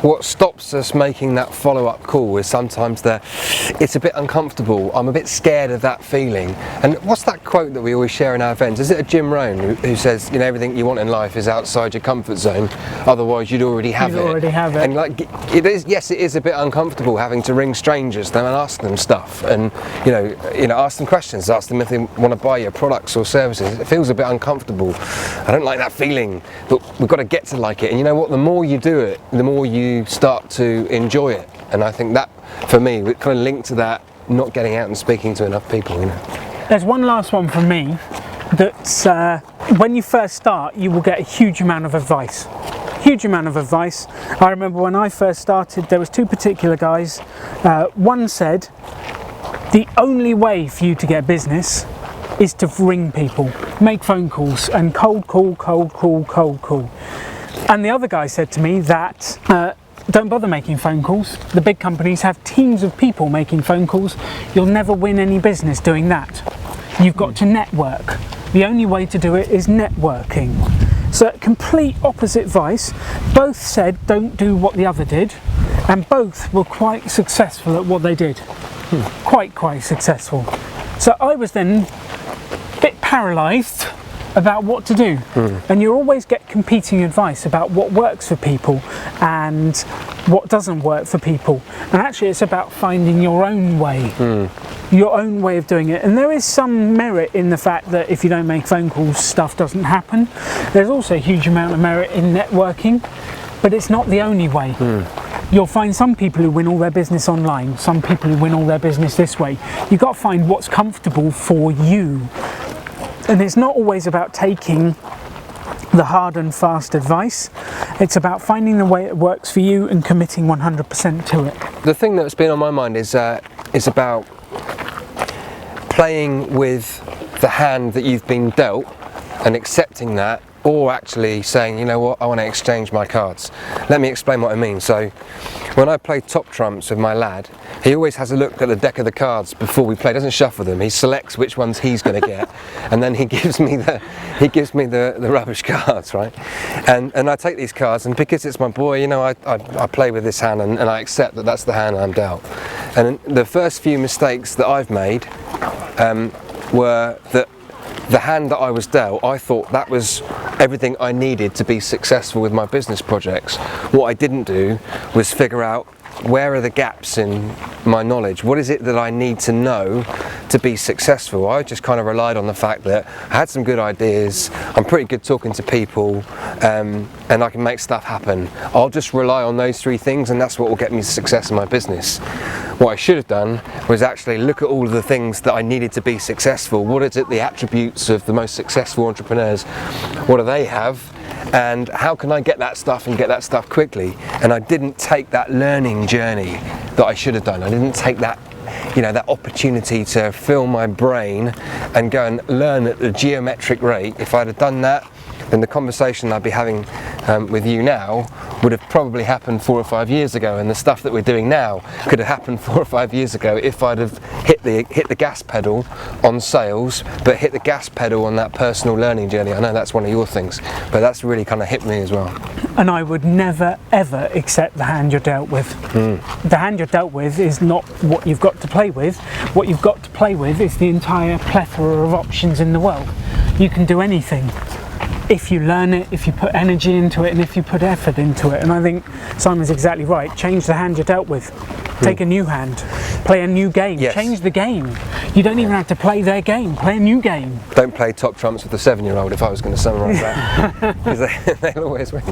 what stops us making that follow-up call is sometimes it's a bit uncomfortable. I'm a bit scared of that feeling. And what's that quote that we always share in our events? Is it a Jim Rohn who says, you know, everything you want in life is outside your comfort zone, otherwise you'd already have it. And like, it is a bit uncomfortable having to ring strangers and ask them stuff, and you know, ask them questions, ask them if they want to buy your products or services. It feels a bit uncomfortable. I don't like that feeling, but we've got to get to like it. And you know what? The more you do it, the more you start to enjoy it. And I think that, for me, we're kind of linked to that, not getting out and speaking to enough people. You know. There's one last one from me. That's when you first start, you will get a huge amount of advice. Huge amount of advice. I remember when I first started, there was two particular guys. One said, the only way for you to get business is to ring people, make phone calls, and cold call. And the other guy said to me that don't bother making phone calls. The big companies have teams of people making phone calls. You'll never win any business doing that. You've got to network. The only way to do it is networking. So complete opposite advice. Both said don't do what the other did, and both were quite successful at what they did. Quite successful. So I was then a bit paralysed about what to do. And you always get competing advice about what works for people and what doesn't work for people. And actually it's about finding your own way. Your own way of doing it. And there is some merit in the fact that if you don't make phone calls, stuff doesn't happen. There's also a huge amount of merit in networking, but it's not the only way. You'll find some people who win all their business online, some people who win all their business this way. You've got to find what's comfortable for you. And it's not always about taking the hard and fast advice. It's about finding the way it works for you and committing 100% to it. The thing that's been on my mind is about playing with the hand that you've been dealt and accepting that, or actually saying, you know what, I want to exchange my cards. Let me explain what I mean. So when I play top trumps with my lad, he always has a look at the deck of the cards before we play. Doesn't shuffle them. He selects which ones he's going to get, and then he gives me the rubbish cards, right? And I take these cards, and because it's my boy, you know, I play with this hand, and I accept that that's the hand I'm dealt. And the first few mistakes that I've made were that the hand that I was dealt, I thought that was everything I needed to be successful with my business projects. What I didn't do was figure out, where are the gaps in my knowledge? What is it that I need to know to be successful? I just kind of relied on the fact that I had some good ideas, I'm pretty good talking to people, and I can make stuff happen. I'll just rely on those three things, and that's what will get me success in my business. What I should have done was actually look at all of the things that I needed to be successful. What is it, the attributes of the most successful entrepreneurs? What do they have? And how can I get that stuff and get that stuff quickly? And I didn't take that learning journey that I should have done. I didn't take that, you know, that opportunity to fill my brain and go and learn at the geometric rate. If I'd have done that, then the conversation I'd be having with you now would have probably happened 4 or 5 years ago, and the stuff that we're doing now could have happened 4 or 5 years ago if I'd have hit the gas pedal on sales, but hit the gas pedal on that personal learning journey. I know that's one of your things, but that's really kind of hit me as well. And I would never ever accept the hand you're dealt with. The hand you're dealt with is not what you've got to play with. What you've got to play with is the entire plethora of options in the world. You can do anything if you learn it, if you put energy into it, and if you put effort into it. And I think Simon's exactly right. Change the hand you're dealt with. Take a new hand. Play a new game. Yes. Change the game. You don't even have to play their game. Play a new game. Don't play top trumps with a 7-year-old, if I was going to summarise that, because they'll always win.